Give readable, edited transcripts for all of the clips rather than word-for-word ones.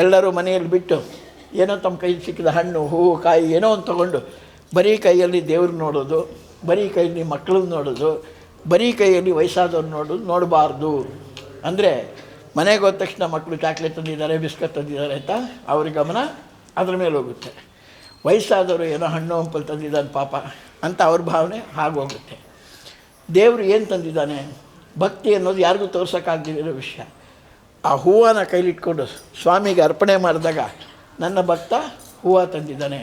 ಎಲ್ಲರೂ ಮನೆಯಲ್ಲಿ ಬಿಟ್ಟು ಏನೋ ತಮ್ಮ ಕೈಲಿ ಸಿಕ್ಕಿದ ಹಣ್ಣು ಹೂವು ಕಾಯಿ ಏನೋ ಒಂದು ತೊಗೊಂಡು ಬರೀ ಕೈಯಲ್ಲಿ ದೇವ್ರು ನೋಡೋದು, ಬರೀ ಕೈಯಲ್ಲಿ ಮಕ್ಕಳನ್ನ ನೋಡೋದು, ಬರೀ ಕೈಯಲ್ಲಿ ವಯಸ್ಸಾದವ್ರು ನೋಡಬಾರ್ದು. ಅಂದರೆ ಮನೆಗೆ ಹೋದ ತಕ್ಷಣ ಮಕ್ಕಳು ಚಾಕ್ಲೇಟ್ ತಂದಿದ್ದಾರೆ, ಬಿಸ್ಕತ್ ತಂದಿದ್ದಾರೆ ಅಂತ ಅವ್ರ ಗಮನ ಅದ್ರ ಮೇಲೆ ಹೋಗುತ್ತೆ. ವಯಸ್ಸಾದವರು ಏನೋ ಹಣ್ಣು ಹಂಪಲು ತಂದಿದ್ದಾನೆ ಪಾಪ ಅಂತ ಅವ್ರ ಭಾವನೆ ಆಗೋಗುತ್ತೆ. ದೇವರು ಏನು ತಂದಿದ್ದಾನೆ, ಭಕ್ತಿ ಅನ್ನೋದು ಯಾರಿಗೂ ತೋರ್ಸೋಕ್ಕಾಗದಿರೋ ವಿಷಯ. ಆ ಹೂವನ್ನು ಕೈಲಿಟ್ಕೊಂಡು ಸ್ವಾಮಿಗೆ ಅರ್ಪಣೆ ಮಾಡಿದಾಗ ನನ್ನ ಭಕ್ತ ಹೂವು ತಂದಿದ್ದಾನೆ,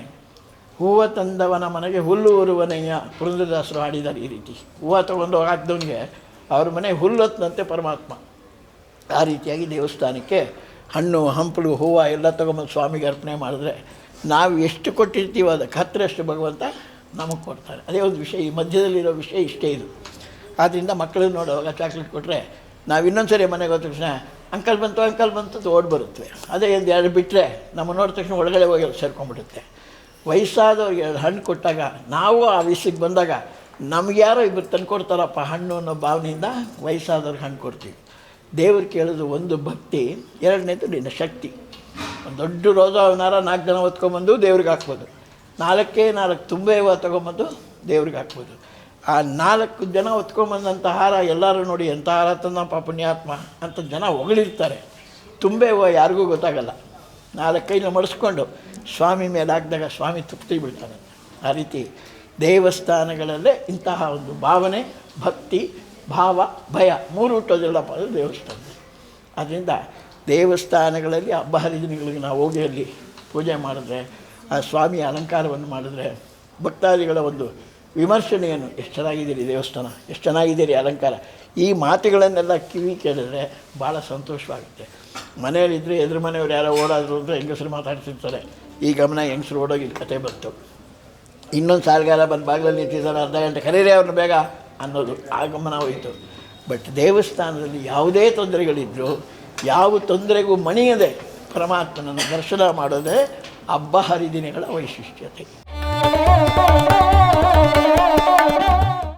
ಹೂವು ತಂದವನ ಮನೆಗೆ ಹುಲ್ಲು ಉರುವನೆಯ ಪುರಂದರದಾಸರು ಹಾಡಿದ್ದಾರೆ ಈ ರೀತಿ. ಹೂವು ತೊಗೊಂಡು ಹಾಕಿದವನಿಗೆ ಅವ್ರ ಮನೆ ಹುಲ್ಲೊತ್ತಂತೆ ಪರಮಾತ್ಮ. ಆ ರೀತಿಯಾಗಿ ದೇವಸ್ಥಾನಕ್ಕೆ ಹಣ್ಣು ಹಂಪಲು ಹೂವು ಎಲ್ಲ ತೊಗೊಂಬಂದು ಸ್ವಾಮಿಗೆ ಅರ್ಪಣೆ ಮಾಡಿದ್ರೆ ನಾವು ಎಷ್ಟು ಕೊಟ್ಟಿರ್ತೀವೋ ಅದಕ್ಕೆ ಹತ್ತರಷ್ಟು ಭಗವಂತ ನಮಗೆ ಕೊಡ್ತಾರೆ. ಅದೇ ಒಂದು ವಿಷಯ, ಈ ಮಧ್ಯದಲ್ಲಿರೋ ವಿಷಯ ಇಷ್ಟೇ ಇದು. ಆದ್ದರಿಂದ ಮಕ್ಕಳನ್ನ ನೋಡುವಾಗ ಚಾಕ್ಲೇಟ್ ಕೊಟ್ಟರೆ ನಾವು ಇನ್ನೊಂದು ಸರಿ ಮನೆಗೆ ಹೋದ ತಕ್ಷಣ ಅಂಕಲ್ ಬಂತು ಅಂತ ಓಡಿ ಬರುತ್ತವೆ. ಅದೇ ಒಂದು ಎರಡು ಬಿಟ್ಟರೆ ನಮ್ಮ ನೋಡಿದ ತಕ್ಷಣ ಒಳಗಡೆ ಹೋಗಿ ಸೇರ್ಕೊಂಡ್ಬಿಡುತ್ತೆ. ವಯಸ್ಸಾದವ್ರಿಗೆ ಎರಡು ಹಣ್ಣು ಕೊಟ್ಟಾಗ ನಾವು ಆ ವಯಸ್ಸಿಗೆ ಬಂದಾಗ ನಮ್ಗೆ ಯಾರೋ ಇಬ್ಬರು ತಂದು ಕೊಡ್ತಾರಪ್ಪ ಹಣ್ಣು ಅನ್ನೋ ಭಾವನೆಯಿಂದ ವಯಸ್ಸಾದವ್ರಿಗೆ ಹಣ್ಣು ಕೊಡ್ತೀವಿ. ದೇವ್ರು ಕೇಳೋದು ಒಂದು ಭಕ್ತಿ, ಎರಡನೇದು ನಿನ್ನ ಶಕ್ತಿ. ಒಂದು ದೊಡ್ಡ ರೋಜಾವನಾರ 4 ಜನ ಹೊತ್ಕೊಂಬಂದು ದೇವ್ರಿಗೆ ಹಾಕ್ಬೋದು, 4 ತುಂಬೆ ಹೂವು ತೊಗೊಂಬಂದು ದೇವ್ರಿಗೆ ಹಾಕ್ಬೋದು. ಆ 4 ಜನ ಹೊತ್ಕೊಂಬಂದಂಥ ಹಾರ ಎಲ್ಲರೂ ನೋಡಿ ಎಂಥ ಹಾರ ತಂದಪ್ಪ ಪುಣ್ಯಾತ್ಮ ಅಂತ ಜನ ಹೊಗಳಿರ್ತಾರೆ. ತುಂಬೆ ಹೂವು ಯಾರಿಗೂ ಗೊತ್ತಾಗಲ್ಲ. 4 ಕೈನ ಮಡಿಸ್ಕೊಂಡು ಸ್ವಾಮಿ ಮೇಲೆ ಹಾಕಿದಾಗ ಸ್ವಾಮಿ ತೃಪ್ತಿ ಬೀಳ್ತಾನೆ. ಆ ರೀತಿ ದೇವಸ್ಥಾನಗಳಲ್ಲೇ ಇಂತಹ ಒಂದು ಭಾವನೆ, ಭಕ್ತಿ, ಭಾವ, ಭಯ 3 ಹುಟ್ಟೋದಿಲ್ಲಪ್ಪ ಅದು ದೇವಸ್ಥಾನ. ಆದ್ದರಿಂದ ದೇವಸ್ಥಾನಗಳಲ್ಲಿ ಹಬ್ಬ ಹರಿದಿನಗಳಿಗೆ ನಾವು ಹೋಗಿ ಅಲ್ಲಿ ಪೂಜೆ ಮಾಡಿದ್ರೆ, ಆ ಸ್ವಾಮಿಯ ಅಲಂಕಾರವನ್ನು ಮಾಡಿದ್ರೆ, ಭಕ್ತಾದಿಗಳ ಒಂದು ವಿಮರ್ಶನೆಯನ್ನು ಎಷ್ಟು ಚೆನ್ನಾಗಿದ್ದೀರಿ ದೇವಸ್ಥಾನ, ಎಷ್ಟು ಚೆನ್ನಾಗಿದ್ದೀರಿ ಅಲಂಕಾರ, ಈ ಮಾತುಗಳನ್ನೆಲ್ಲ ಕಿವಿ ಕೇಳಿದ್ರೆ ಭಾಳ ಸಂತೋಷವಾಗುತ್ತೆ. ಮನೆಯಲ್ಲಿದ್ದರೆ ಎದುರು ಮನೆಯವ್ರು ಯಾರೋ ಓಡಾದ್ರು ಅಂದರೆ ಹೆಂಗಸರು ಮಾತಾಡ್ತಿರ್ತಾರೆ, ಈ ಗಮನ ಹೆಂಗಸರು ಓಡೋಗಿದ್ದ ಕತೆ ಬಂತು. ಇನ್ನೊಂದು ಸಾಲಗಾರ ಬಂದು ಬಾಗಿಲಲ್ಲಿ ನಿಂತಿದ್ದಾರೆ, ಅರ್ಧ ಗಂಟೆ ಕರೀರಿ ಅವ್ರನ್ನ ಬೇಗ ಅನ್ನೋದು, ಆ ಗಮನ ಹೋಯಿತು. ಬಟ್ ದೇವಸ್ಥಾನದಲ್ಲಿ ಯಾವುದೇ ತೊಂದರೆಗಳಿದ್ದರೂ ಯಾವ ತೊಂದರೆಗೂ ಮಣಿಯದೆ ಪರಮಾತ್ಮನನ್ನು ದರ್ಶನ ಮಾಡೋದೇ ಹಬ್ಬ ಹರಿದಿನಗಳ ವೈಶಿಷ್ಟ್ಯತೆ.